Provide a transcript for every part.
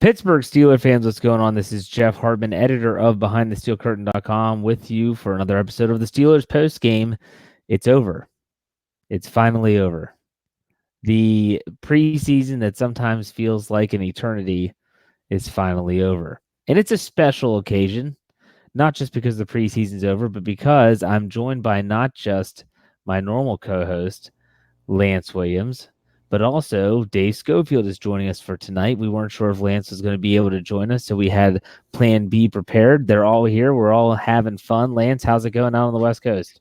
Pittsburgh Steelers fans, what's going on? This is Jeff Hartman, editor of BehindTheSteelCurtain.com, with you for another episode of the Steelers post game. It's over. It's finally over. The preseason that sometimes feels like an eternity is finally over. And it's a special occasion, not just because the preseason's over, but because I'm joined by not just my normal co-host, Lance Williams, but also Dave Schofield is joining us for tonight. We weren't sure if Lance was going to be able to join us, so we had plan B prepared. They're all here. We're all having fun. Lance, how's it going out on the West Coast?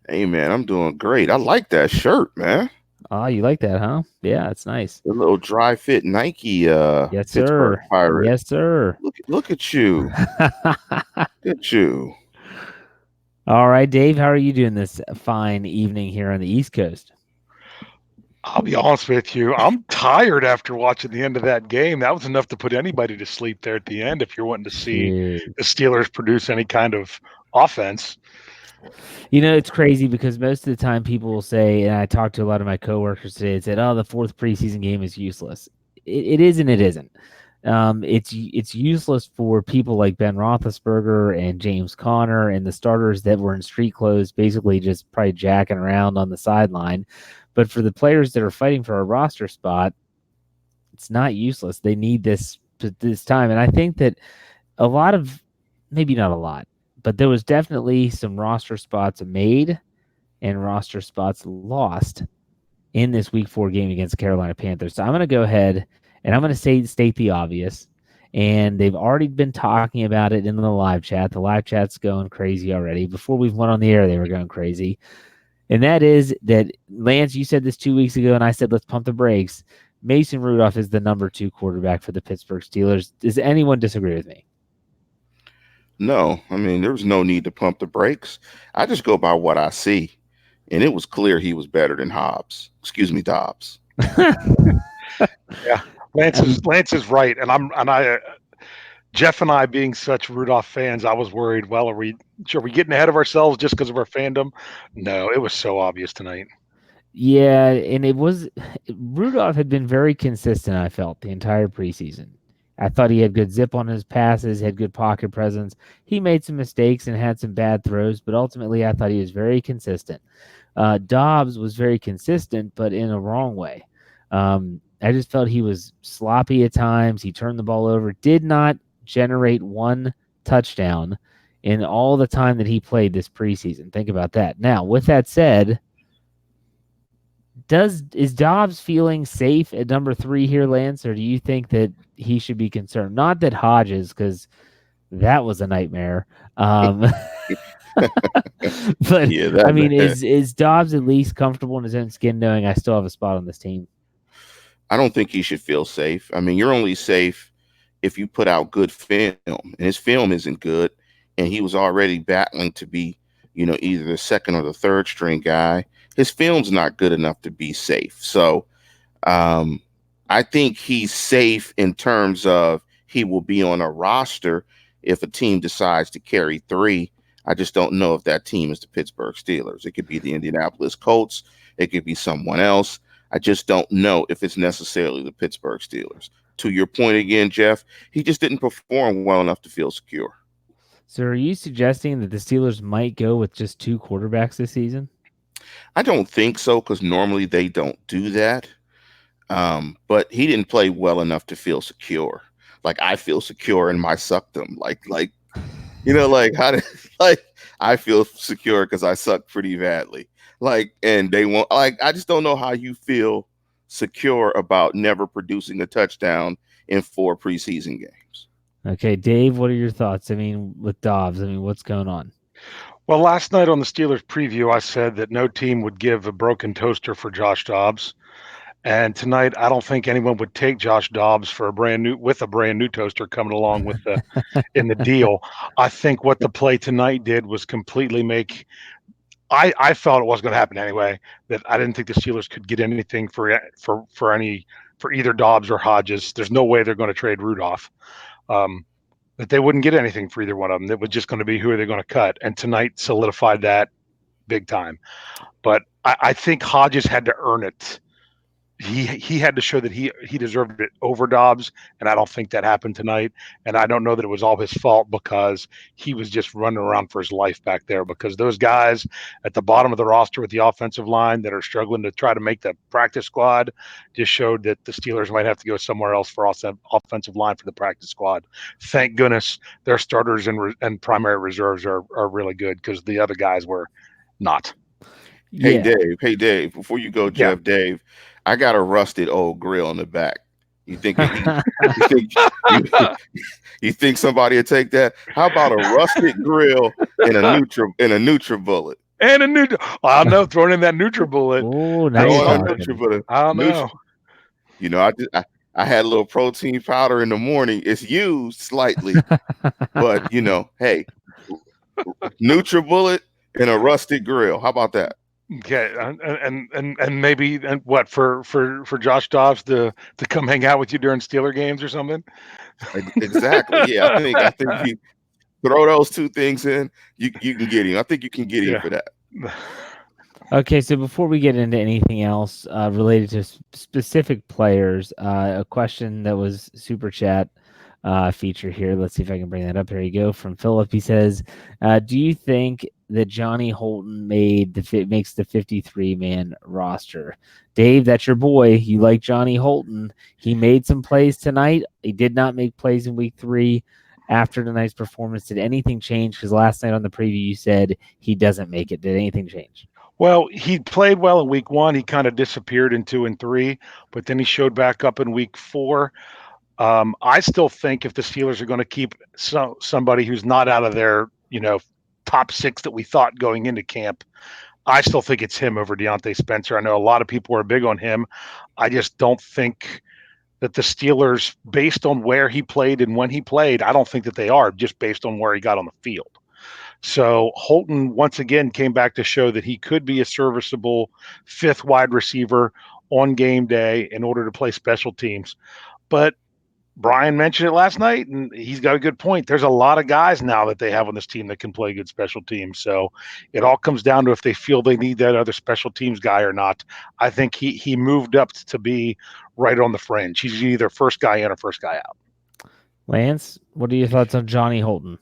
Hey, man, I'm doing great. I like that shirt, man. Oh, you like that, huh? Yeah, it's nice. The little dry fit Nike Yes, Pittsburgh sir. Pirate. Yes, sir. Look at you. Look at you. All right, Dave, how are you doing this fine evening here on the East Coast? I'll be honest with you. I'm tired after watching the end of that game. That was enough to put anybody to sleep there at the end if you're wanting to see the Steelers produce any kind of offense. You know, it's crazy because most of the time people will say, and I talked to a lot of my coworkers today, and said, "Oh, the fourth preseason game is useless." It is and it isn't. It's useless for people like Ben Roethlisberger and James Conner and the starters that were in street clothes, basically just probably jacking around on the sideline. But for the players that are fighting for a roster spot, it's not useless. They need this time, and I think that a lot of, maybe not a lot, but there was definitely some roster spots made and roster spots lost in this Week 4 game against the Carolina Panthers. So I'm going to go ahead and I'm going to state the obvious. And they've already been talking about it in the live chat. The live chat's going crazy already. Before we went on the air, they were going crazy. And that is that, Lance, you said this 2 weeks ago, and I said, let's pump the brakes. Mason Rudolph is the number 2 quarterback for the Pittsburgh Steelers. Does anyone disagree with me? No, I mean, there was no need to pump the brakes. I just go by what I see. And it was clear he was better than Dobbs. Yeah, Lance is right, and Jeff and I being such Rudolph fans, I was worried. Well, are we getting ahead of ourselves just because of our fandom? No, it was so obvious tonight. Yeah, and Rudolph had been very consistent, I felt, the entire preseason. I thought he had good zip on his passes, had good pocket presence. He made some mistakes and had some bad throws, but ultimately I thought he was very consistent. Dobbs was very consistent, but in a wrong way. I just felt he was sloppy at times. He turned the ball over, did not generate one touchdown in all the time that he played this preseason. Think about that. Now, with that said, is Dobbs feeling safe at number 3 here, Lance, or do you think that he should be concerned? Not that Hodges, because that was a nightmare. But yeah, I mean, is Dobbs at least comfortable in his own skin knowing I still have a spot on this team? I don't think he should feel safe. I mean, you're only safe if you put out good film, and his film isn't good, and he was already battling to be, either the second or the third string guy. His film's not good enough to be safe. So I think he's safe in terms of he will be on a roster if a team decides to carry 3. I just don't know if that team is the Pittsburgh Steelers. It could be the Indianapolis Colts. It could be someone else. I just don't know if it's necessarily the Pittsburgh Steelers. To your point again, Jeff, he just didn't perform well enough to feel secure. So are you suggesting that the Steelers might go with just 2 quarterbacks this season? I don't think so, because normally they don't do that. But he didn't play well enough to feel secure. Like, I feel secure in my suckdom. I feel secure because I suck pretty badly. And they won't, I just don't know how you feel secure about never producing a touchdown in 4 preseason games. Okay, Dave, what are your thoughts? I mean, with Dobbs, what's going on? Well, last night on the Steelers preview, I said that no team would give a broken toaster for Josh Dobbs. And tonight, I don't think anyone would take Josh Dobbs for a brand new toaster coming along with in the deal. I think what the play tonight did was completely make. I felt it wasn't going to happen anyway. That I didn't think the Steelers could get anything for either Dobbs or Hodges. There's no way they're going to trade Rudolph. That they wouldn't get anything for either one of them. It was just going to be who are they going to cut. And tonight solidified that big time. But I think Hodges had to earn it he had to show that he deserved it over Dobbs, and I don't think that happened tonight. And I don't know that it was all his fault because he was just running around for his life back there. Because those guys at the bottom of the roster with the offensive line that are struggling to try to make the practice squad just showed that the Steelers might have to go somewhere else for offensive line for the practice squad. Thank goodness their starters and primary reserves are really good because the other guys were not. Hey Yeah. Dave, before you go, Yeah. Jeff, Dave, I got a rusted old grill in the back. You think you think you think somebody would take that? How about a rusted grill and a NutriBullet? And a new, I don't know, throwing in that NutriBullet. Oh, now That's you're Throwing a something. talking. NutriBullet. I don't know. You know, I had a little protein powder in the morning. It's used slightly, but you know, hey, NutriBullet and a rusted grill. How about that? Okay, and maybe and what for Josh Dobbs to come hang out with you during Steeler games or something. Exactly. Yeah, I think you throw those two things in, you can get him. I think you can get him Yeah. for that. Okay, so before we get into anything else related to specific players, a question that was super chat feature here. Let's see if I can bring that up. There you go. From Philip, he says, "Do you think that Johnny Holton makes the 53-man roster?" Dave, that's your boy. You like Johnny Holton? He made some plays tonight. He did not make plays in Week 3. After tonight's performance, did anything change? Because last night on the preview, you said he doesn't make it. Did anything change? Well, he played well in Week 1. He kind of disappeared in 2 and 3, but then he showed back up in Week 4. I still think if the Steelers are going to keep somebody who's not out of their top 6 that we thought going into camp, I still think it's him over Deontay Spencer. I know a lot of people are big on him. I just don't think that the Steelers, based on where he played and when he played, I don't think that they are just based on where he got on the field. So Holton once again came back to show that he could be a serviceable 5th wide receiver on game day in order to play special teams. But Brian mentioned it last night, and he's got a good point. There's a lot of guys now that they have on this team that can play good special teams. So it all comes down to if they feel they need that other special teams guy or not. I think he moved up to be right on the fringe. He's either first guy in or first guy out. Lance, what are your thoughts on Johnny Holton?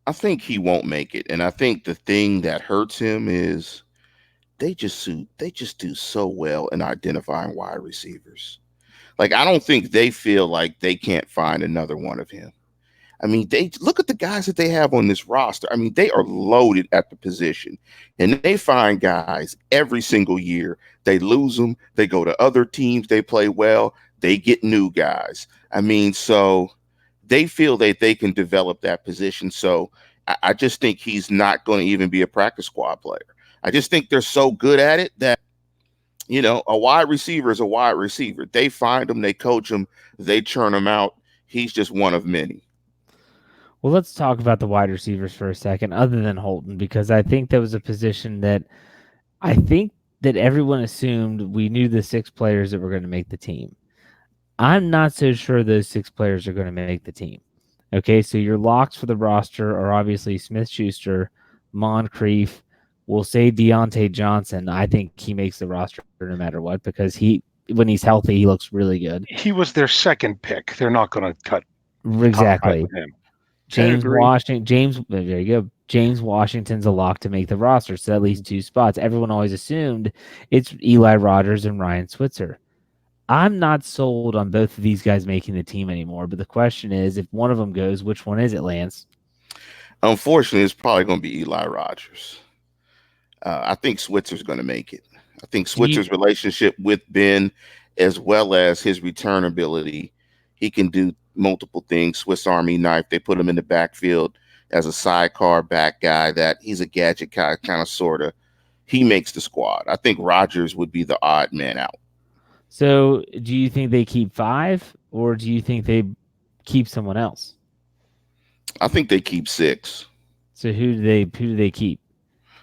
I think he won't make it, and I think the thing that hurts him is they just do so well in identifying wide receivers. Like, I don't think they feel like they can't find another one of him. I mean, they look at the guys that they have on this roster. I mean, they are loaded at the position, and they find guys every single year. They lose them. They go to other teams. They play well. They get new guys. I mean, so they feel that they can develop that position. So I just think he's not going to even be a practice squad player. I just think they're so good at it that, you know, a wide receiver is a wide receiver. They find him, they coach him, they churn him out. He's just one of many. Well, let's talk about the wide receivers for a second, other than Holton, because I think that was a position that I think that everyone assumed we knew the 6 players that were going to make the team. I'm not so sure those 6 players are going to make the team. Okay, so your locks for the roster are obviously Smith-Schuster, Moncrief. We'll say Deontay Johnson. I think he makes the roster no matter what because when he's healthy, he looks really good. He was their second pick. They're not going to cut exactly him. There you go. James Washington's a lock to make the roster, so at least 2 spots. Everyone always assumed it's Eli Rogers and Ryan Switzer. I'm not sold on both of these guys making the team anymore, but the question is, if one of them goes, which one is it, Lance? Unfortunately, it's probably going to be Eli Rogers. I think Switzer's going to make it. I think Switzer's relationship with Ben, as well as his return ability, he can do multiple things. Swiss Army knife. They put him in the backfield as a sidecar back guy. That he's a gadget guy, kind of, sort of. He makes the squad. I think Rogers would be the odd man out. So, do you think they keep 5, or do you think they keep someone else? I think they keep 6. So, who do they keep?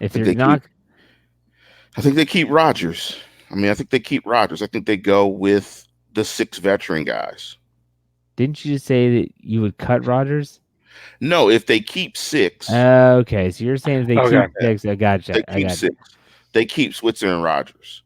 If they're not, I think they keep Rogers. I think they keep Rogers. I think they go with the 6 veteran guys. Didn't you just say that you would cut Rogers? No, if they keep 6. Okay, so you're saying if they keep 6. I gotcha. They keep 6. They keep Switzer and Rogers.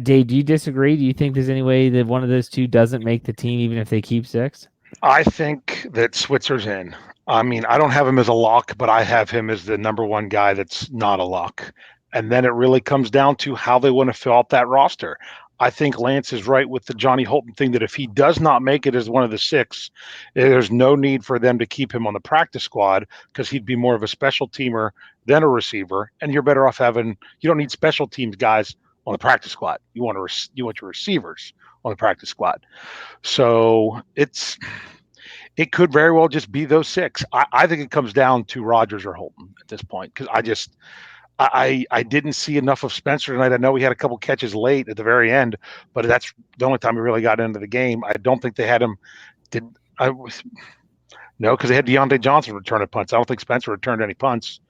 Dave, do you disagree? Do you think there's any way that one of those two doesn't make the team even if they keep 6? I think that Switzer's in. I mean, I don't have him as a lock, but I have him as the number one guy that's not a lock. And then it really comes down to how they want to fill out that roster. I think Lance is right with the Johnny Holton thing that if he does not make it as one of the 6, there's no need for them to keep him on the practice squad because he'd be more of a special teamer than a receiver. And you're better off having, you don't need special teams guys on the practice squad. You want your receivers on the practice squad. So it could very well just be those 6. I think it comes down to Rodgers or Holton at this point because I didn't see enough of Spencer tonight. I know he had a couple catches late at the very end, but that's the only time he really got into the game. I don't think they had him. No, because they had Deontay Johnson returning punts. I don't think Spencer returned any punts.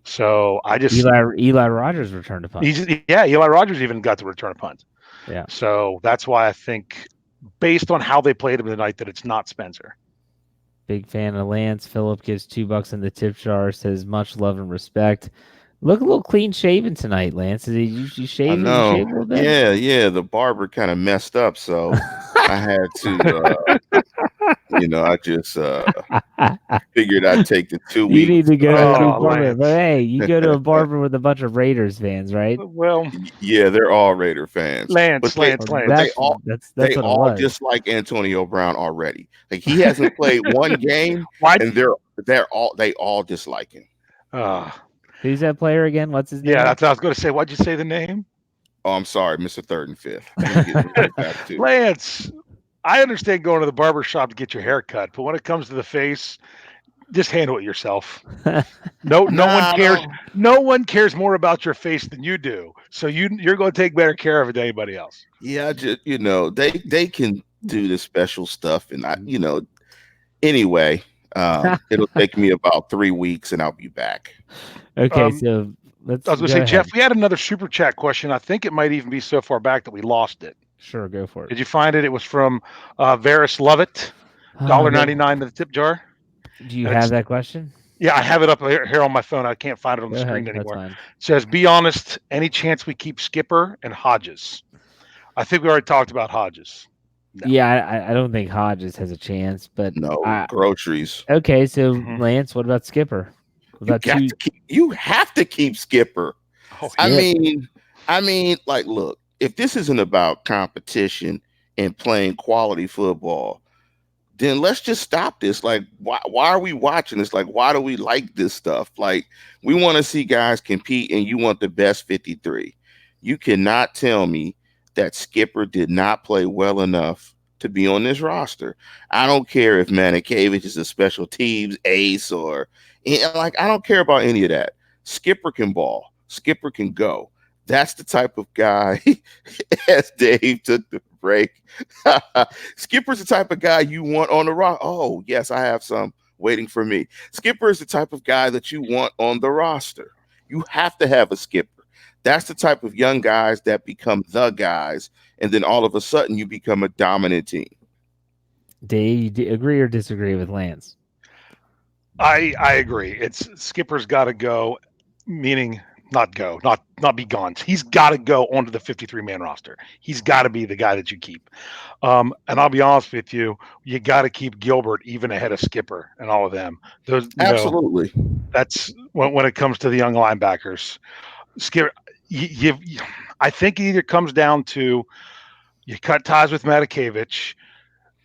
So I just Eli Rogers returned a punt. Eli Rogers even got to return a punt. Yeah. So that's why I think, based on how they played him tonight, that it's not Spencer. Big fan of Lance. Philip gives $2 in the tip jar. Says much love and respect. Look a little clean shaven tonight, Lance. You shave? I know. You shave a little bit? Yeah. The barber kind of messed up, so I had to. I just figured I'd take the 2 weeks. You need to go to a barber. Lance. But hey, you go to a barber with a bunch of Raiders fans, right? Well, yeah, they're all Raider fans. Lance. They all dislike Antonio Brown already. Like he hasn't played one game, and they all dislike him. Who's that player again? What's his name? Yeah, that's what I was going to say. Why'd you say the name? Oh, I'm sorry, Mr. 3rd and 5th. Lance, I understand going to the barber shop to get your hair cut, but when it comes to the face, just handle it yourself. No one cares. No one cares more about your face than you do. So you're going to take better care of it than anybody else. Yeah, just they can do the special stuff, and anyway, it'll take me about 3 weeks, and I'll be back. Okay, so I was going to say, Jeff, we had another super chat question. I think it might even be so far back that we lost it. Sure, go for it. Did you find it? It was from Varys Lovett, $1.99 to the tip jar. Do you have that question? Yeah, I have it up here on my phone. I can't find it on the screen anymore. It says, be honest, any chance we keep Skipper and Hodges? I think we already talked about Hodges. No. Yeah, I don't think Hodges has a chance, but groceries. Okay, so Lance, what about Skipper? You have to keep Skipper. Oh, I mean, like, look, if this isn't about competition and playing quality football, then let's just stop this. Like, why are we watching this? Like, why do we like this stuff? Like, we want to see guys compete, and you want the best 53. You cannot tell me that Skipper did not play well enough to be on this roster. I don't care if Manikavich is a special teams ace I don't care about any of that. Skipper can ball. Skipper can go. That's the type of guy, as Dave took the break. Skipper's the type of guy you want on the roster. Oh, yes, I have some waiting for me. Skipper is the type of guy that you want on the roster. You have to have a Skipper. That's the type of young guys that become the guys, and then all of a sudden you become a dominant team. Dave, you agree or disagree with Lance? I agree. Skipper's got to go, meaning not be gone. He's got to go onto the 53-man roster. He's got to be the guy that you keep. And I'll be honest with you, you got to keep Gilbert even ahead of Skipper and all of them. Absolutely. That's when it comes to the young linebackers. Skipper, I think it either comes down to you cut ties with Matakevich,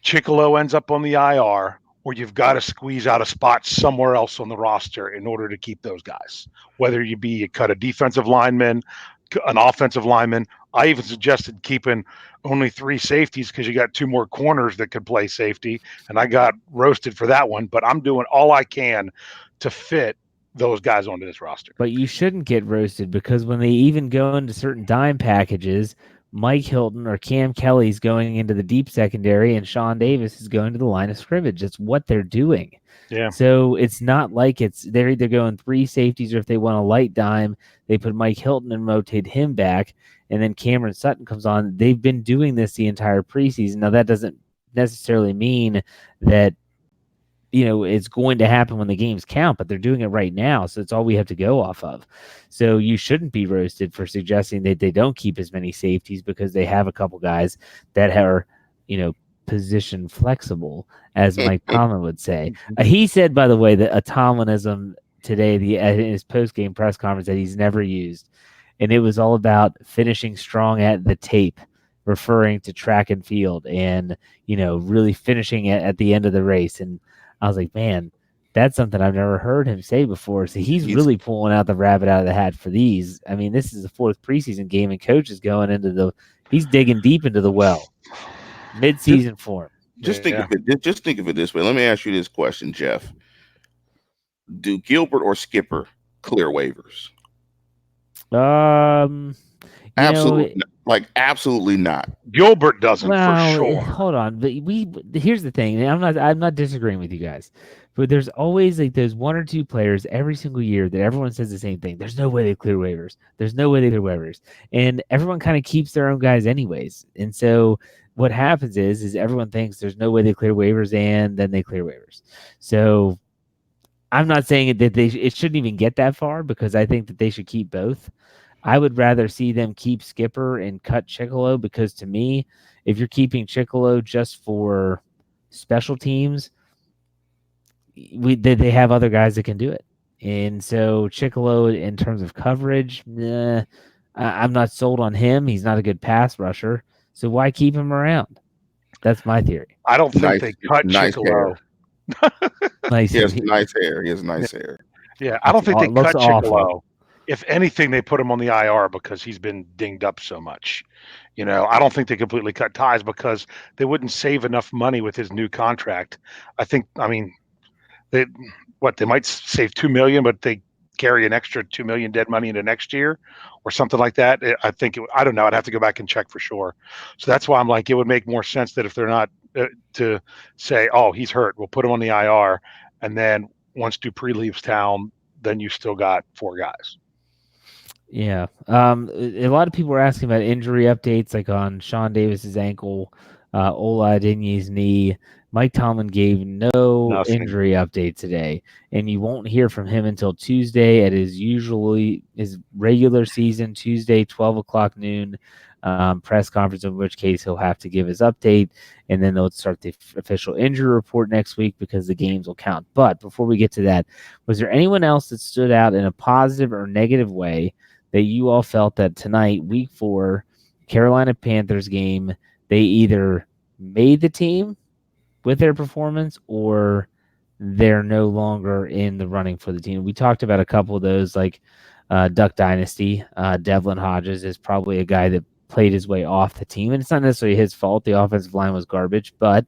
Chicolo ends up on the IR, or you've got to squeeze out a spot somewhere else on the roster in order to keep those guys. Whether you cut a defensive lineman, an offensive lineman. I even suggested keeping only 3 safeties because you got 2 more corners that could play safety, and I got roasted for that one. But I'm doing all I can to fit those guys onto this roster. But you shouldn't get roasted because when they even go into certain dime packages, Mike Hilton or Cam Kelly's going into the deep secondary and Sean Davis is going to the line of scrimmage. That's what they're doing. Yeah. So it's not like they're either going 3 safeties or if they want a light dime, they put Mike Hilton and rotate him back, and then Cameron Sutton comes on. They've been doing this the entire preseason. Now, that doesn't necessarily mean that it's going to happen when the games count, but they're doing it right now. So it's all we have to go off of. So you shouldn't be roasted for suggesting that they don't keep as many safeties because they have a couple guys that are, position flexible, as Mike Tomlin would say. He said, by the way, that a Tomlinism today, in his post-game press conference, that he's never used. And it was all about finishing strong at the tape, referring to track and field and, really finishing it at the end of the race. And I was like, man, that's something I've never heard him say before. So he's really pulling out the rabbit out of the hat for these. I mean, this is the 4th preseason game, and coach is going he's digging deep into the well, mid-season form. Just think of it this way. Let me ask you this question, Jeff. Do Gilbert or Skipper clear waivers? Absolutely not. Gilbert doesn't for sure. Hold on, but here's the thing. I'm not disagreeing with you guys, but there's always like those 1 or 2 players every single year that everyone says the same thing. There's no way they clear waivers. There's no way they clear waivers, and everyone kind of keeps their own guys anyways. And so what happens is everyone thinks there's no way they clear waivers, and then they clear waivers. So I'm not saying that it shouldn't even get that far, because I think that they should keep both. I would rather see them keep Skipper and cut Chicolo, because to me, if you're keeping Chicolo just for special teams, they have other guys that can do it. And so Chicolo, in terms of coverage, I'm not sold on him. He's not a good pass rusher. So why keep him around? That's my theory. I don't think they cut Chicolo. He has nice hair. He has nice hair. Yeah, I don't think they cut Chicolo. If anything, they put him on the IR because he's been dinged up so much. I don't think they completely cut ties because they wouldn't save enough money with his new contract. They might save $2 million, but they carry an extra $2 million dead money into next year or something like that. I don't know. I'd have to go back and check for sure. So that's why I'm like, it would make more sense that if they're not to say, oh, he's hurt, we'll put him on the IR. And then once Dupree leaves town, then you still got 4 guys. Yeah. A lot of people were asking about injury updates, like on Sean Davis's ankle, Ola Adeniyi's knee. Mike Tomlin gave no injury update today, and you won't hear from him until Tuesday at his regular season Tuesday, 12:00 noon press conference, in which case he'll have to give his update, and then they'll start the official injury report next week because the games will count. But before we get to that, was there anyone else that stood out in a positive or negative way that you all felt that tonight, week 4, Carolina Panthers game, they either made the team with their performance or they're no longer in the running for the team? We talked about a couple of those, like Duck Dynasty. Devlin Hodges is probably a guy that played his way off the team, and it's not necessarily his fault. The offensive line was garbage, but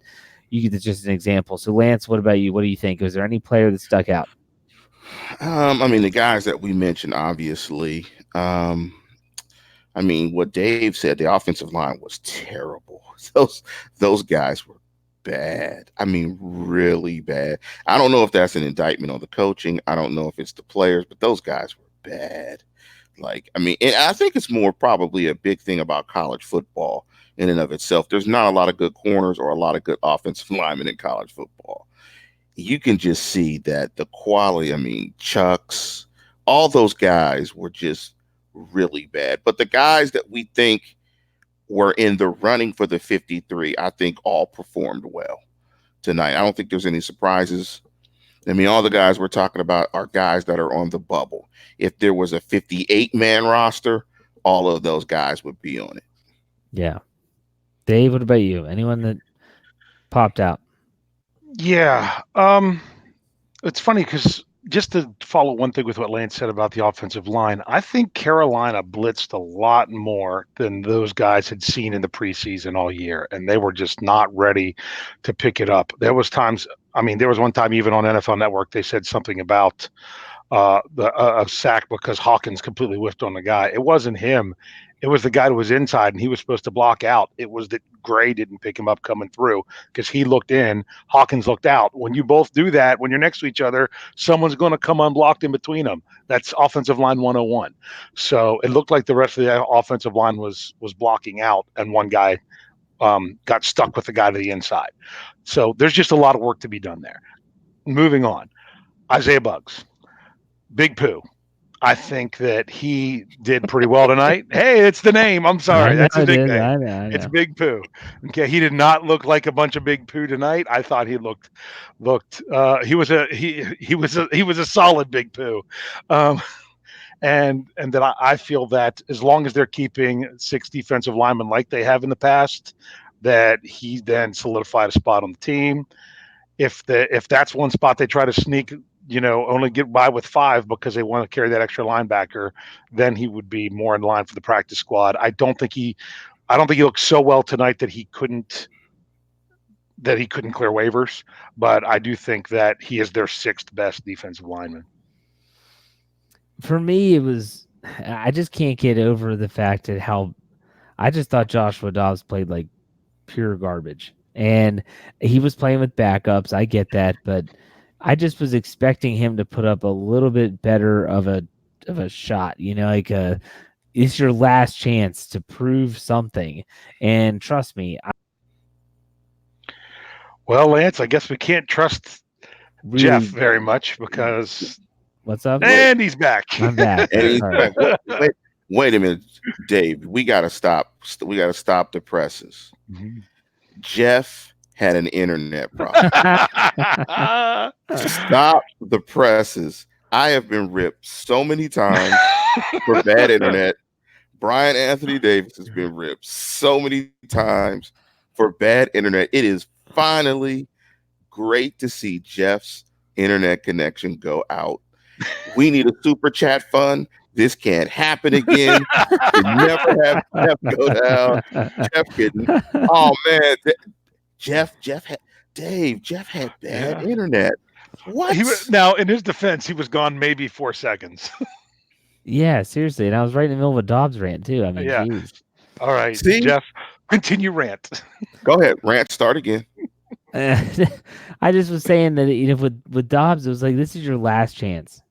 it's just an example. So, Lance, what about you? What do you think? Was there any player that stuck out? The guys that we mentioned, obviously. What Dave said, the offensive line was terrible. Those guys were bad. Really bad. I don't know if that's an indictment on the coaching. I don't know if it's the players, but those guys were bad. And I think it's more probably a big thing about college football in and of itself. There's not a lot of good corners or a lot of good offensive linemen in college football. You can just see that the quality, Chucks, all those guys were just really bad. But the guys that we think were in the running for the 53, I think all performed well tonight. I don't think there's any surprises. All the guys we're talking about are guys that are on the bubble. If there was a 58-man roster, all of those guys would be on it. Yeah. Dave, what about you? Anyone that popped out? Yeah. It's funny because just to follow one thing with what Lance said about the offensive line, I think Carolina blitzed a lot more than those guys had seen in the preseason all year, and they were just not ready to pick it up. There was one time even on NFL Network, they said something about a sack because Hawkins completely whiffed on the guy. It wasn't him. It was the guy that was inside, and he was supposed to block out. It was that Gray didn't pick him up coming through because he looked in, Hawkins looked out. When you both do that, when you're next to each other, someone's going to come unblocked in between them. That's offensive line 101. So it looked like the rest of the offensive line was blocking out, and one guy got stuck with the guy to the inside. So there's just a lot of work to be done there. moving on. Isaiah Buggs, Big Pooh. I think that he did pretty well tonight. Hey, it's the name. I'm I sorry. know That's his it is. nickname. I It's know. Big Pooh. Okay, he did not look like a bunch of Big Pooh tonight. I thought he looked he was a solid Big Pooh. Um, and that I feel that as long as they're keeping 6 defensive linemen like they have in the past, that he then solidified a spot on the team. If that's one spot they try to sneak, only get by with 5 because they want to carry that extra linebacker, then he would be more in line for the practice squad. I don't think he looked so well tonight that he couldn't clear waivers, but I do think that he is their 6th best defensive lineman. For me, it was I just can't get over the fact that how I just thought Joshua Dobbs played like pure garbage. And he was playing with backups. I get that, but I just was expecting him to put up a little bit better of a shot, like it's your last chance to prove something. And trust me, Well, Lance, I guess we can't trust really, Jeff very much because what's up? and he's back. I'm back. And he's Sorry. back. Wait a minute, Dave. We gotta stop. We gotta stop the presses. Jeff had an internet problem. Stop the presses. I have been ripped so many times for bad internet. Brian Anthony Davis has been ripped so many times for bad internet. It is finally great to see Jeff's internet connection go out. We need a super chat fund. This can't happen again. You never have Jeff go down. Jeff couldn't. Oh man, Jeff had bad internet. What? Now, in his defense, he was gone maybe 4 seconds. Yeah, seriously. And I was right in the middle of a Dobbs rant too. I mean, Yeah. geez. All right, See? Jeff, continue rant. Go ahead, rant. Start again. I just was saying that with Dobbs, it was like this is your last chance.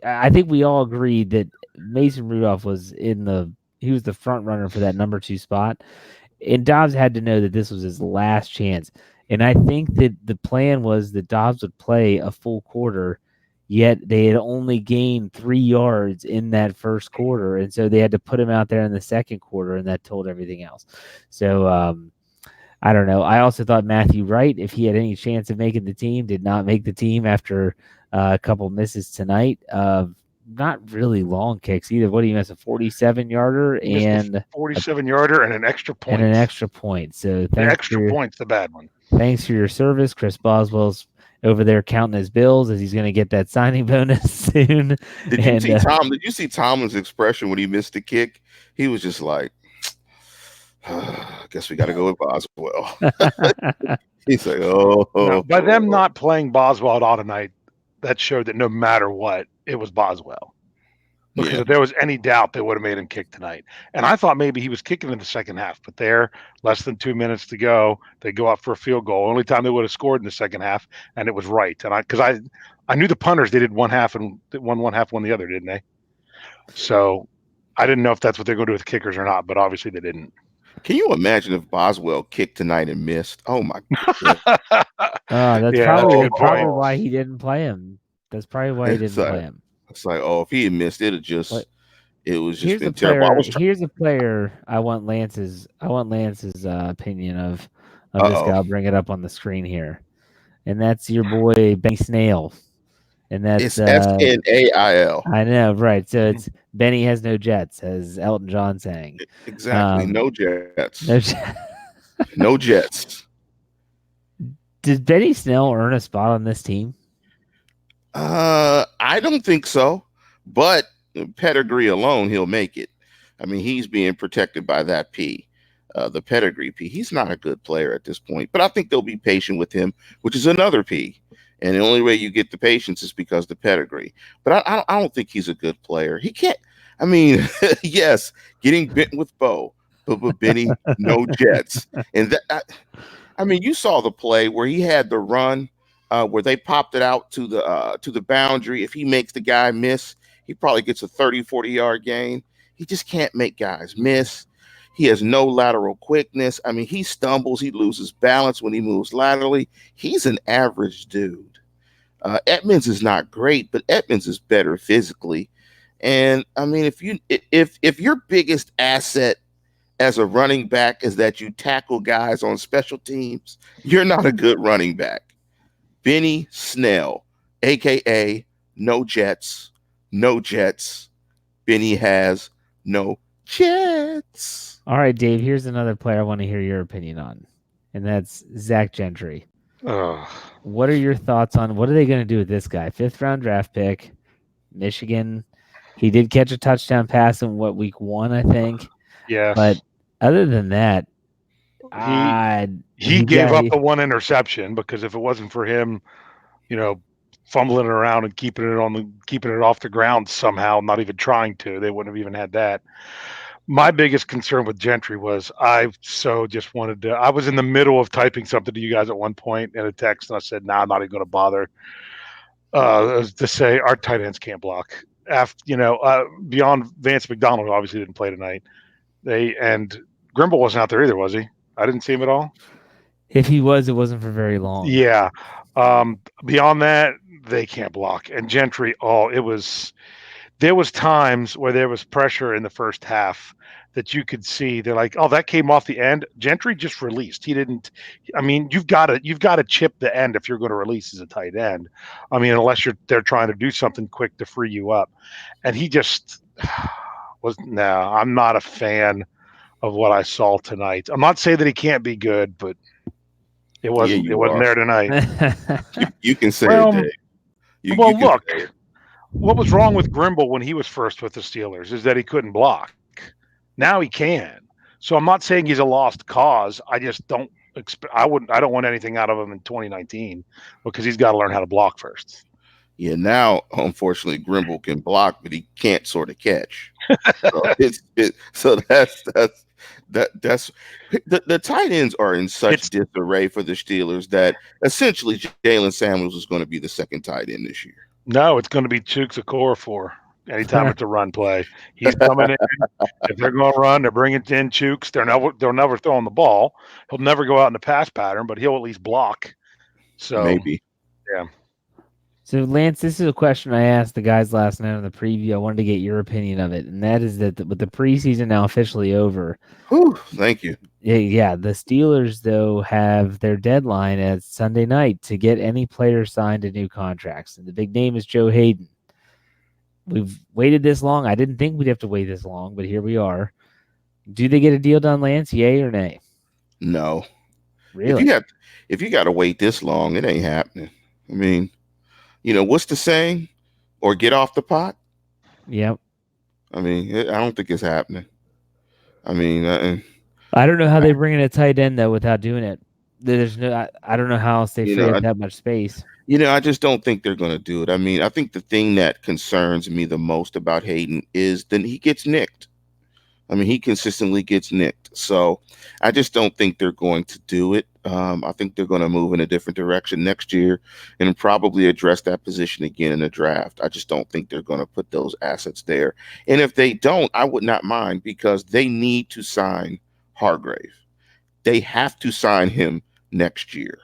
I think we all agreed that Mason Rudolph was he was the front runner for that number 2 spot, and Dobbs had to know that this was his last chance. And I think that the plan was that Dobbs would play a full quarter, yet they had only gained 3 yards in that first quarter, and so they had to put him out there in the second quarter, and that told everything else. So I don't know. I also thought Matthew Wright, if he had any chance of making the team, did not make the team after a couple misses tonight. Not really long kicks either. What do you miss? A 47-yarder and 47-yarder and an extra point. And an extra point. So the extra point's the bad one. Thanks for your service. Chris Boswell's over there counting his bills as he's going to get that signing bonus soon. Did you see Tomlin's expression when he missed the kick? He was just like, I guess we got to go with Boswell. He's like, No, by them not playing Boswell at all tonight, that showed that no matter what, it was Boswell. Because if there was any doubt, they would have made him kick tonight. And I thought maybe he was kicking in the second half, but there, less than 2 minutes to go, they go up for a field goal. Only time they would have scored in the second half, and it was right. And I knew the punters, they did one half and one half, won the other, didn't they? So I didn't know if that's what they're going to do with kickers or not, but obviously they didn't. Can you imagine if Boswell kicked tonight and missed? Oh my God. That's probably why he didn't play him. That's probably why he didn't play him. It's like, it been here's terrible. Here's a player I want Lance's opinion of this guy. I'll bring it up on the screen here. And that's your boy Benny Snail. And that's Snail. I know, right. So it's Benny has no jets, as Elton John sang. Exactly. No jets. No No jets. Did Benny Snell earn a spot on this team? I don't think so. But pedigree alone, he'll make it. I mean, he's being protected by that P. The pedigree P. He's not a good player at this point, but I think they'll be patient with him, which is another P. And the only way you get the patience is because the pedigree. But I don't think he's a good player. He can't. I mean, yes, getting bitten with Bo, but Benny, no jets. And that, I mean, you saw the play where he had the run where they popped it out to the boundary. If he makes the guy miss, he probably gets a 30, 40-yard gain. He just can't make guys miss. He has no lateral quickness. I mean, he stumbles. He loses balance when he moves laterally. He's an average dude. Edmonds is not great, but Edmonds is better physically. And I mean, if your biggest asset as a running back is that you tackle guys on special teams, you're not a good running back. Benny Snell, aka No Jets, No Jets. Benny has no Jets. All right, Dave, here's another player I want to hear your opinion on, and that's Zach Gentry. What are your thoughts on what are they going to do with this guy? 5th round draft pick, Michigan. He did catch a touchdown pass in week 1, I think. Yes. But other than that, he gave up the 1 interception because if it wasn't for him, fumbling around and keeping it off the ground somehow, not even trying to, they wouldn't have even had that. My biggest concern with Gentry was I was in the middle of typing something to you guys at one point in a text, and I said, I'm not even going to bother to say our tight ends can't block. Beyond Vance McDonald, obviously didn't play tonight. And Grimble wasn't out there either, was he? I didn't see him at all. If he was, it wasn't for very long. Yeah. Beyond that, they can't block. And Gentry, there was times where there was pressure in the first half that you could see. They're like, oh, that came off the end. Gentry just released. He didn't. I mean, you've got to chip the end if you're going to release as a tight end. I mean, unless they're trying to do something quick to free you up. And he just was. No, I'm not a fan of what I saw tonight. I'm not saying that he can't be good, but it wasn't. Yeah, it wasn't there tonight. you can say it, Dave. Look. What was wrong with Grimble when he was first with the Steelers is that he couldn't block. Now he can. So I'm not saying he's a lost cause. I just don't I don't want anything out of him in 2019 because he's got to learn how to block first. Yeah, now unfortunately Grimble can block, but he can't sort of catch. So that's the tight ends are in such disarray for the Steelers that essentially Jalen Samuels is going to be the second tight end this year. No, it's going to be Chooks Okorafor anytime it's a run play. He's coming in. If they're going to run, they're bringing in Chooks. They'll never throw him the ball. He'll never go out in the pass pattern, but he'll at least block. So maybe. Yeah. So, Lance, this is a question I asked the guys last night on the preview. I wanted to get your opinion of it, and that is that with the preseason now officially over. Thank you. Yeah, the Steelers, though, have their deadline as Sunday night to get any player signed to new contracts. And the big name is Joe Hayden. We've waited this long. I didn't think we'd have to wait this long, but here we are. Do they get a deal done, Lance? Yay or nay? No. Really? If you got to wait this long, it ain't happening. I mean, what's the saying? Or get off the pot? Yep. I mean, I don't think it's happening. I mean, I don't know how they bring in a tight end though without doing it. There's no. I don't know how else they free up that much space. I just don't think they're going to do it. I mean, I think the thing that concerns me the most about Hayden is that he gets nicked. I mean, he consistently gets nicked. So I just don't think they're going to do it. I think they're going to move in a different direction next year and probably address that position again in the draft. I just don't think they're going to put those assets there. And if they don't, I would not mind because they need to sign Hargrave. They have to sign him next year.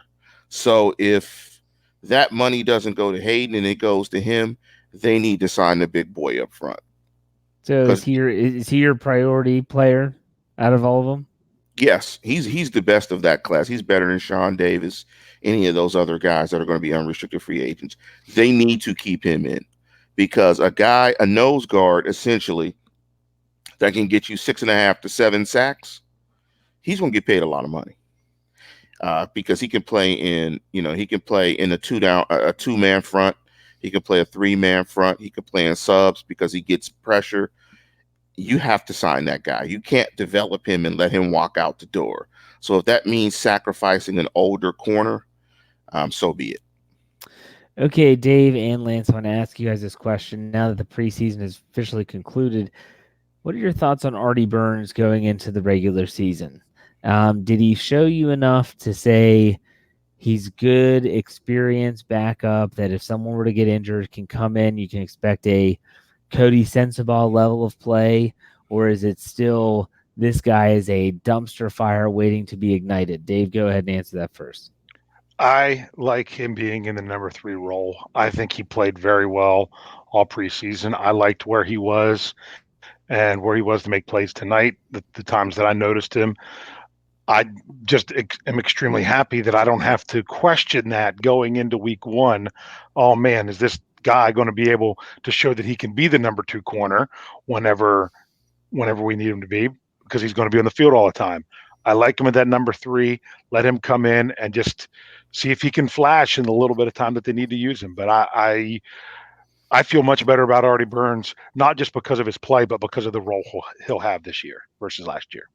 So if that money doesn't go to Hayden and it goes to him, they need to sign the big boy up front. So is he your priority player out of all of them? Yes, he's the best of that class. He's better than Sean Davis, any of those other guys that are going to be unrestricted free agents. They need to keep him in because a nose guard, essentially, that can get you 6.5 to 7 sacks, he's going to get paid a lot of money because he can play in a 2-man front. He can play a 3-man front. He can play in subs because he gets pressure. You have to sign that guy. You can't develop him and let him walk out the door. So if that means sacrificing an older corner, so be it. Okay, Dave and Lance, I want to ask you guys this question. Now that the preseason is officially concluded, what are your thoughts on Artie Burns going into the regular season? Did he show you enough to say he's good, experienced backup, that if someone were to get injured, can come in, you can expect a Cody Sensabaugh level of play, or is it still this guy is a dumpster fire waiting to be ignited? Dave, go ahead and answer that first. I like him being in the number 3 role. I think he played very well all preseason. I liked where he was and where he was to make plays tonight, the times that I noticed him. I just am extremely happy that I don't have to question that going into week 1. Oh, man, is this guy going to be able to show that he can be the number 2 corner whenever we need him to be, because he's going to be on the field all the time. I like him at that number 3. Let him come in and just see if he can flash in the little bit of time that they need to use him. But I feel much better about Artie Burns, not just because of his play, but because of the role he'll have this year versus last year.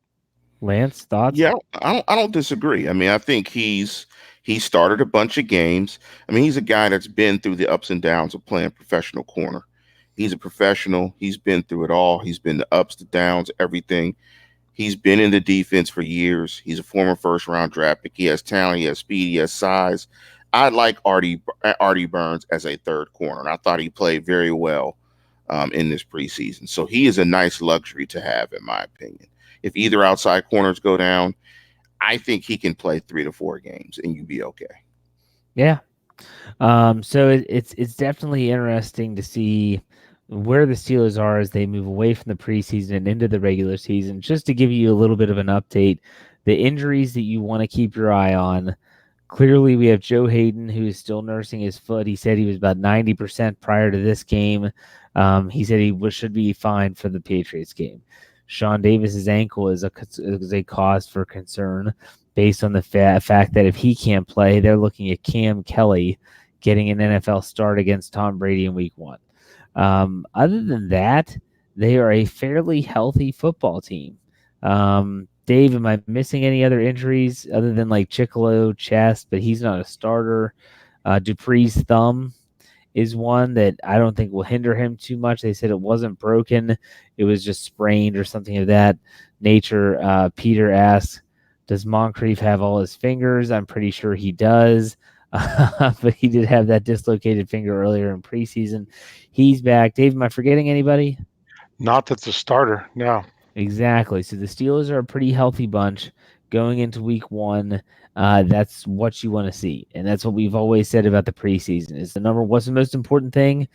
Lance, thoughts? Yeah, I don't disagree. I mean, I think he started a bunch of games. I mean, he's a guy that's been through the ups and downs of playing professional corner. He's a professional. He's been through it all. He's been the ups, the downs, everything. He's been in the defense for years. He's a former first round draft pick. He has talent. He has speed. He has size. I like Artie Burns as a third corner, and I thought he played very well in this preseason. So he is a nice luxury to have, in my opinion. If either outside corners go down, I think he can play 3 to 4 games and you'd be okay. Yeah. So it's definitely interesting to see where the Steelers are as they move away from the preseason and into the regular season. Just to give you a little bit of an update, the injuries that you want to keep your eye on. Clearly, we have Joe Hayden, who is still nursing his foot. He said he was about 90% prior to this game. He said he should be fine for the Patriots game. Sean Davis's ankle is a cause for concern based on the fact that if he can't play, they're looking at Cam Kelly getting an NFL start against Tom Brady in week 1. Other than that, they are a fairly healthy football team. Dave, am I missing any other injuries other than like Chicolo chest, but he's not a starter? Dupree's thumb is one that I don't think will hinder him too much. They said it wasn't broken. It was just sprained or something of that nature. Peter asks, does Moncrief have all his fingers? I'm pretty sure he does. But he did have that dislocated finger earlier in preseason. He's back. Dave, am I forgetting anybody? Not that's a starter, no. Exactly. So the Steelers are a pretty healthy bunch going into week 1. That's what you want to see. And that's what we've always said about the preseason is what's the most important thing?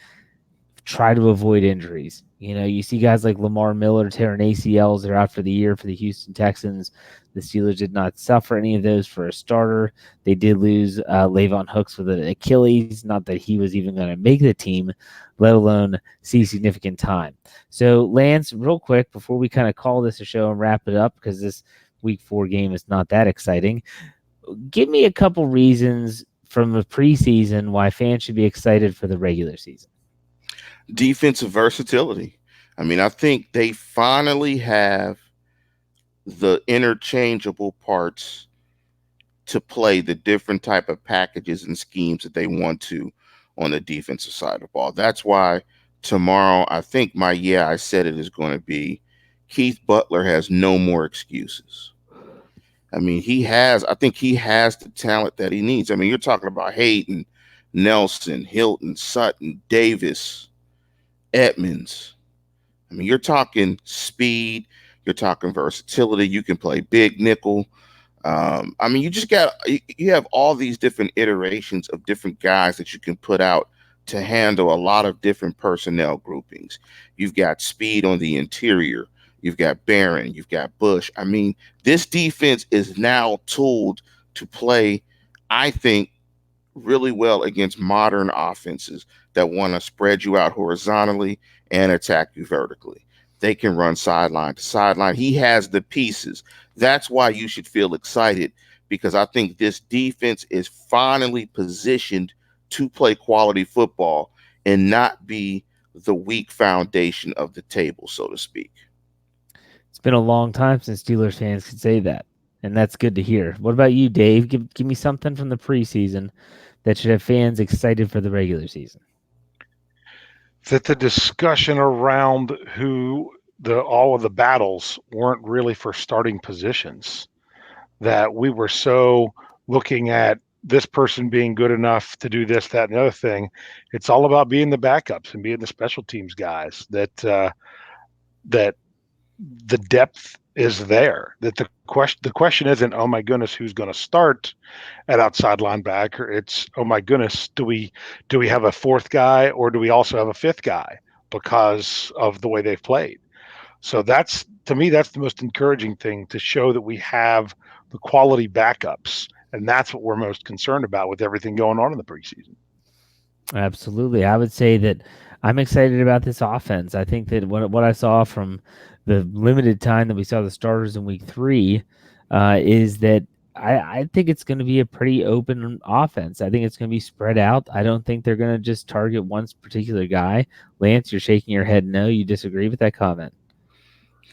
Try to avoid injuries. You know, you see guys like Lamar Miller tearing ACLs. They're out for the year for the Houston Texans. The Steelers did not suffer any of those for a starter. They did lose Le'Veon Hooks with an Achilles. Not that he was even going to make the team, let alone see significant time. So, Lance, real quick, before we kind of call this a show and wrap it up, because this week 4 game is not that exciting, give me a couple reasons from the preseason why fans should be excited for the regular season. Defensive versatility. I mean, I think they finally have the interchangeable parts to play the different type of packages and schemes that they want to on the defensive side of the ball. That's why tomorrow, I think I said it is going to be Keith Butler has no more excuses. I mean, I think he has the talent that he needs. I mean, you're talking about Hayden, Nelson, Hilton, Sutton, Davis, Edmonds. I mean, you're talking speed, you're talking versatility. You can play big nickel. I mean, you have all these different iterations of different guys that you can put out to handle a lot of different personnel groupings. You've got speed on the interior. You've got Barron. You've got Bush. I mean, this defense is now tooled to play, I think, really well against modern offenses that want to spread you out horizontally and attack you vertically. They can run sideline to sideline. He has the pieces. That's why you should feel excited, because I think this defense is finally positioned to play quality football and not be the weak foundation of the table, so to speak. It's been a long time since Steelers fans could say that, and that's good to hear. What about you, Dave? Give me something from the preseason that should have fans excited for the regular season. That the discussion around all of the battles weren't really for starting positions. That we were so looking at this person being good enough to do this, that, and the other thing. It's all about being the backups and being the special teams guys. That the depth is there. That the question isn't, oh my goodness, who's going to start at outside linebacker? It's, oh my goodness, do we have a fourth guy, or do we also have a fifth guy because of the way they've played? So that's, to me, that's the most encouraging thing, to show that we have the quality backups, and that's what we're most concerned about with everything going on in the preseason. Absolutely. I would say that I'm excited about this offense. I think that what I saw from the limited time that we saw the starters in week 3 is that I think it's going to be a pretty open offense. I think it's going to be spread out. I don't think they're going to just target one particular guy. Lance, you're shaking your head no. You disagree with that comment?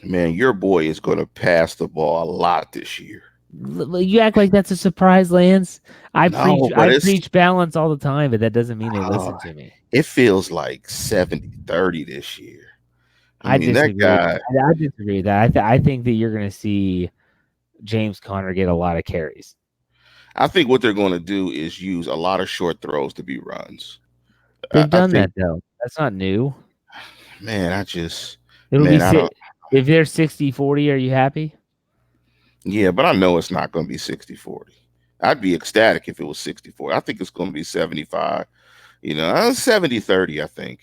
Man, your boy is going to pass the ball a lot this year. You act like that's a surprise, Lance. I preach balance all the time, but that doesn't mean they listen to me. It feels like 70-30 this year. I disagree. I disagree with that. I think that you're going to see James Conner get a lot of carries. I think what they're going to do is use a lot of short throws to be runs. They've done that, though. That's not new. Man, if they're 60-40, are you happy? Yeah, but I know it's not going to be 60-40. I'd be ecstatic if it was 60-40. I think it's going to be 75. 70-30, I think.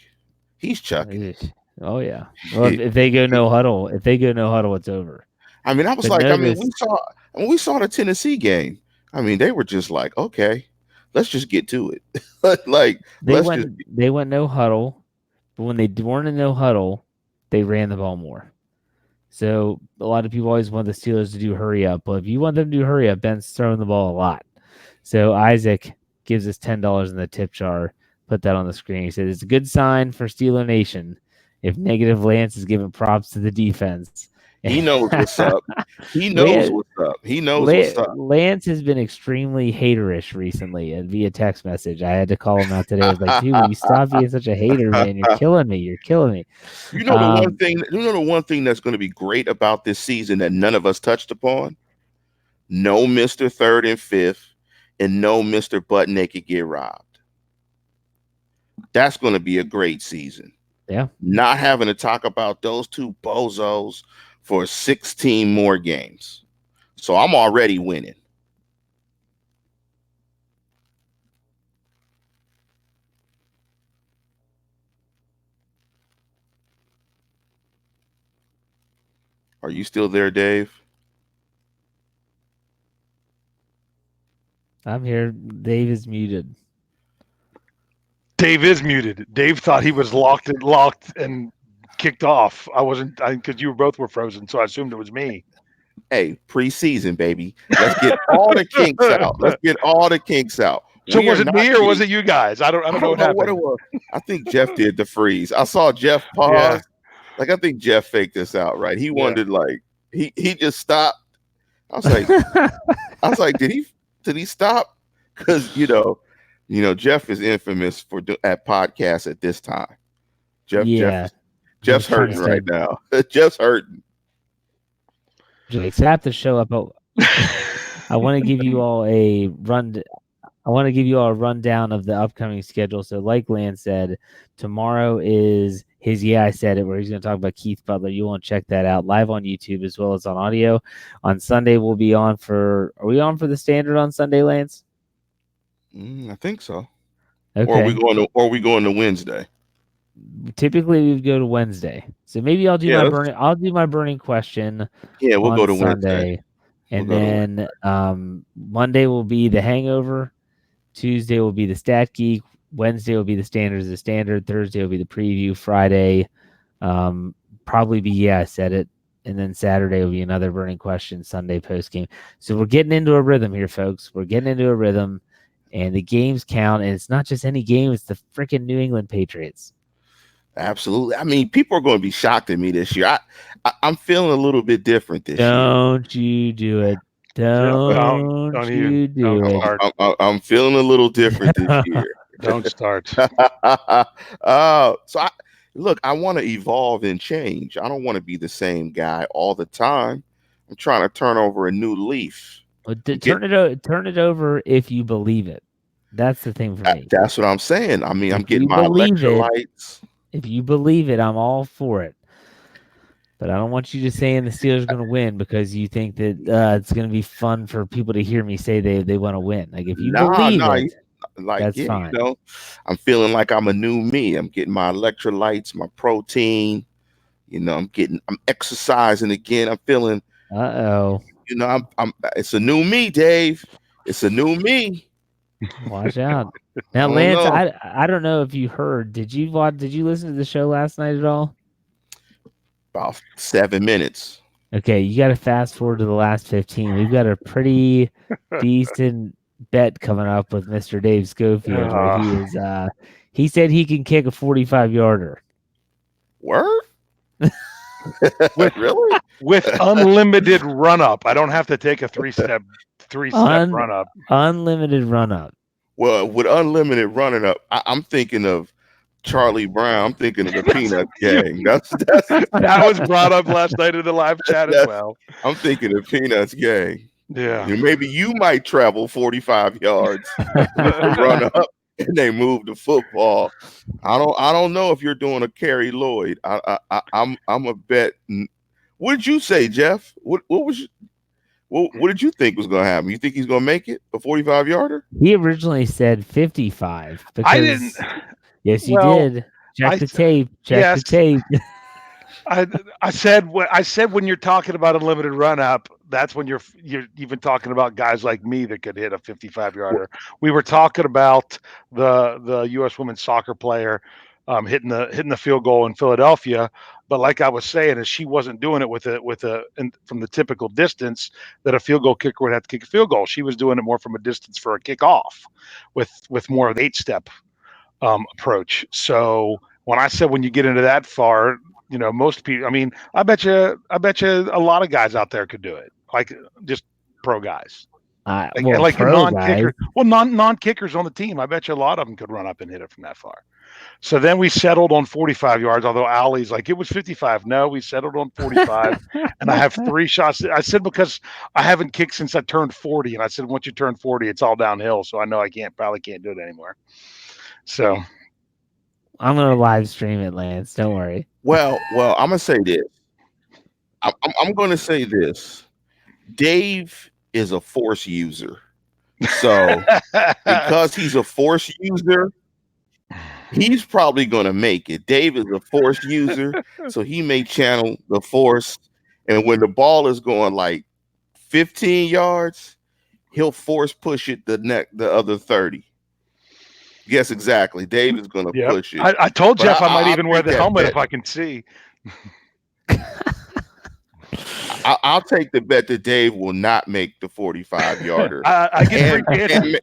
He's chucking. Oh, yeah. Well, if they go no huddle, it's over. I mean, I was we saw the Tennessee game. I mean, they were just like, okay, let's just get to it. They went no huddle, but when they weren't in no huddle, they ran the ball more. So a lot of people always want the Steelers to do hurry up. But if you want them to do hurry up, Ben's throwing the ball a lot. So Isaac gives us $10 in the tip jar. Put that on the screen. He said it's a good sign for Steeler Nation if negative Lance is giving props to the defense. He knows what's up. He knows what's up. Lance has been extremely haterish recently via text message. I had to call him out today. I was like, dude, you stop being such a hater, man. You're killing me. You know the one thing that's going to be great about this season that none of us touched upon? No Mr. 3rd and 5th, and no Mr. Butt Naked get robbed. That's going to be a great season. Yeah. Not having to talk about those two bozos for 16 more games. So I'm already winning. Are you still there, Dave? I'm here. Dave is muted. Dave is muted. Dave thought he was locked and kicked off. I wasn't, because you both were frozen, so I assumed it was me. Hey, preseason, baby. Let's get all the kinks out. So was it me or was it you guys? I don't know what happened. What it was. I think Jeff did the freeze. I saw Jeff pause. Yeah. Like, I think Jeff faked this out, right? He wondered, like, he just stopped. I was like, did he stop? Because Jeff is infamous for at podcasts at this time. Jeff's hurting right now. Jeff's hurting. Except to show up. I want to give you all a rundown of the upcoming schedule. So, like Lance said, tomorrow is his I Said It, where he's going to talk about Keith Butler. You want to check that out live on YouTube as well as on audio. On Sunday, we'll be on for. Are we on for the Standard on Sunday, Lance? I think so. Okay. Or are we going to Wednesday? Typically, we would go to Wednesday. So maybe I'll do my burning question. Yeah, we'll go to Sunday. Then Monday will be the Hangover. Tuesday will be the Stat Geek. Wednesday will be the Standard. Thursday will be the preview. Friday, probably be I Said It. And then Saturday will be another burning question. Sunday post game. So we're getting into a rhythm here, folks. We're getting into a rhythm, and the games count. And it's not just any game; it's the freaking New England Patriots. Absolutely. I mean, people are going to be shocked at me this year. I'm feeling a little bit different this year. Don't you do it. Don't you do it. I'm feeling a little different this year. Don't start. So I want to evolve and change. I don't want to be the same guy all the time. I'm trying to turn over a new leaf. Turn it over if you believe it. That's the thing for me. That's what I'm saying. I mean, I'm getting my electrolytes. If you believe it, I'm all for it. But I don't want you just saying the Steelers are going to win because you think that it's going to be fun for people to hear me say they want to win. Like if you believe it, that's fine. You know, I'm feeling like I'm a new me. I'm getting my electrolytes, my protein. You know, I'm exercising again. I'm feeling. Uh-oh. You know, I'm. It's a new me, Dave. It's a new me. Watch out. Now, Lance, I don't know if you heard. Did you listen to the show last night at all? About 7 minutes. Okay, you got to fast forward to the last 15. We've got a pretty decent bet coming up with Mr. Dave Schofield, where he is. He said he can kick a 45-yarder. Word? Really? With unlimited run up. I don't have to take a three-step run up. Unlimited run up. Well, with unlimited running up, I'm thinking of Charlie Brown. I'm thinking of the Peanut Gang. That was brought up last night in the live chat as well. I'm thinking of Peanuts Gang. Yeah. Maybe you might travel 45 yards with the run up and they move the football. I don't know if you're doing a Kerry Lloyd. I'm a bet. What did you say, Jeff? What did you think was going to happen? You think he's going to make it a 45-yarder? He originally said 55. I didn't. Yes, you did. Check the tape. Check the tape. I said when you're talking about unlimited run up, that's when you're even talking about guys like me that could hit a 55-yarder. We were talking about the U.S. women's soccer player hitting the field goal in Philadelphia, but like I was saying, is she wasn't doing it from the typical distance that a field goal kicker would have to kick a field goal. She was doing it more from a distance for a kickoff, with more of an 8-step approach. So when I said when you get into that far, you know, most people. I mean, I bet you a lot of guys out there could do it, like just pro guys. Like non-kicker. Well, non-kickers on the team. I bet you a lot of them could run up and hit it from that far. So then we settled on 45 yards, although Allie's like, it was 55. No, we settled on 45. And I have 3 shots. I said, because I haven't kicked since I turned 40. And I said, once you turn 40, it's all downhill. So I know I probably can't do it anymore. So I'm going to live stream it, Lance. Don't worry. Well, I'm going to say this. I'm going to say this. Dave is a force user. So because he's a force user, he's probably going to make it. Dave is a force user, so he may channel the force. And when the ball is going like 15 yards, he'll force push it the other 30. Yes, exactly. Dave is going to push it. I told Jeff I might even wear the helmet if I can see. I'll take the bet that Dave will not make the 45-yarder. I get 3 chances.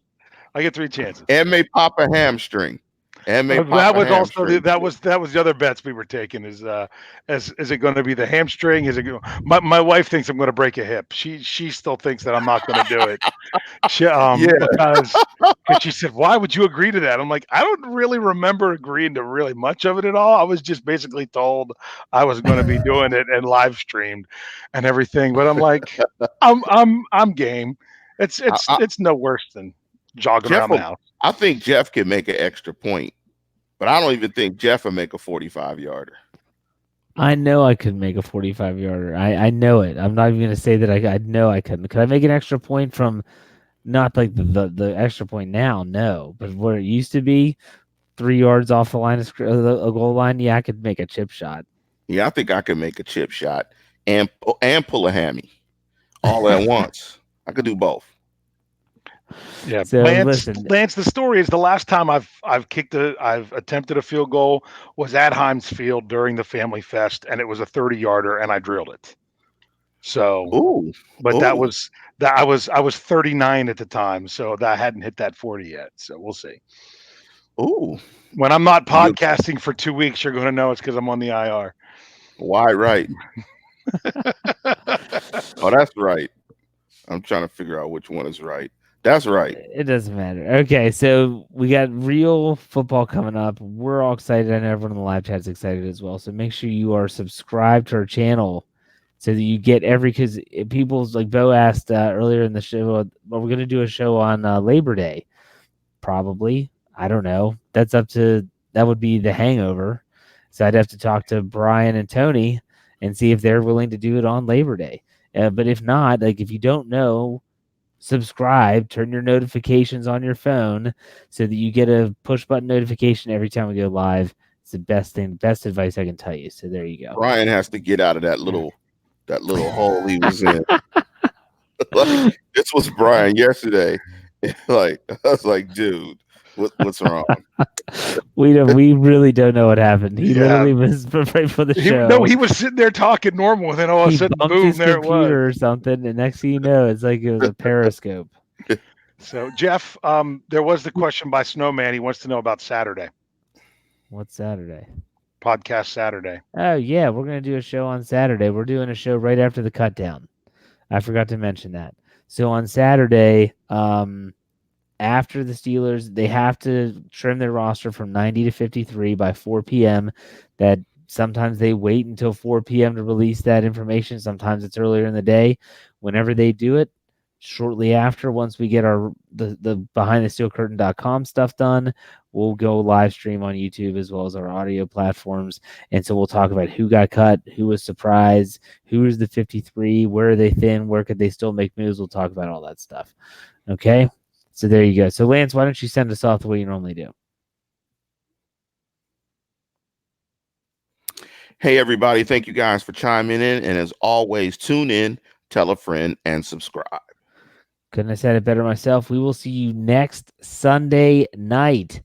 I get 3 chances. And may pop a hamstring. That was the other bets we were taking. Is it going to be the hamstring? Is it? My wife thinks I'm going to break a hip. She still thinks that I'm not going to do it. Because she said, "Why would you agree to that?" I'm like, I don't really remember agreeing to really much of it at all. I was just basically told I was going to be doing it and live streamed and everything. But I'm like, I'm game. It's no worse than jogging around the house. I think Jeff can make an extra point, but I don't even think Jeff will make a 45-yarder. I know I could make a 45-yarder. I know it. I'm not even going to say that I know I couldn't. Could I make an extra point from not like the extra point now? No. But where it used to be, 3 yards off the line of a goal line, yeah, I could make a chip shot. Yeah, I think I could make a chip shot and pull a hammy all at once. I could do both. Yeah, so Lance, the story is the last time I've attempted a field goal was at Heinz Field during the Family Fest, and it was a 30-yarder, and I drilled it. So, I was 39 at the time, so I hadn't hit that 40 yet. So we'll see. Ooh, when I'm not podcasting for 2 weeks, you're going to know it's because I'm on the IR. Why, right? Oh, that's right. I'm trying to figure out which one is right. That's right. It doesn't matter. Okay, so we got real football coming up. We're all excited. I know everyone in the live chat is excited as well. So make sure you are subscribed to our channel so that you get because people's like Bo asked earlier in the show, are we going to do a show on Labor Day? Probably. I don't know. That would be the hangover. So I'd have to talk to Brian and Tony and see if they're willing to do it on Labor Day. But if not, like if you don't know, subscribe, turn your notifications on your phone so that you get a push button notification every time we go live. It's the best advice I can tell you. So there you go. Brian has to get out of that little hole he was in. Like, this was Brian yesterday. Like, I was like, dude, what's wrong? We really don't know what happened. He literally was prepared for the show. No, he was sitting there talking normal, and then all of a sudden, boom, his there it was. Or something, and next thing you know, it's like it was a periscope. So, Jeff, there was the question by Snowman. He wants to know about Saturday. What's Saturday? Podcast Saturday. Oh, yeah, we're going to do a show on Saturday. We're doing a show right after the cut-down. I forgot to mention that. So on Saturday, after the Steelers, they have to trim their roster from 90 to 53 by 4 p.m. That sometimes they wait until 4 p.m. to release that information. Sometimes it's earlier in the day. Whenever they do it, shortly after, once we get the behindthesteelcurtain.com stuff done, we'll go live stream on YouTube as well as our audio platforms. And so we'll talk about who got cut, who was surprised, who is the 53, where are they thin, where could they still make moves. We'll talk about all that stuff. Okay? So there you go. So Lance, why don't you send us off the way you normally do? Hey, everybody. Thank you guys for chiming in. And as always, tune in, tell a friend, and subscribe. Couldn't have said it better myself. We will see you next Sunday night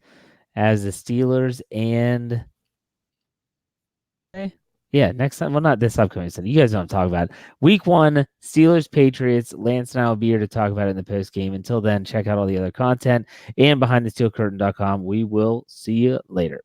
as the Steelers and next time. Well, not this upcoming Sunday. You guys know what I'm talking about. Week 1, Steelers, Patriots. Lance and I will be here to talk about it in the post game. Until then, check out all the other content and behindthesteelcurtain.com. We will see you later.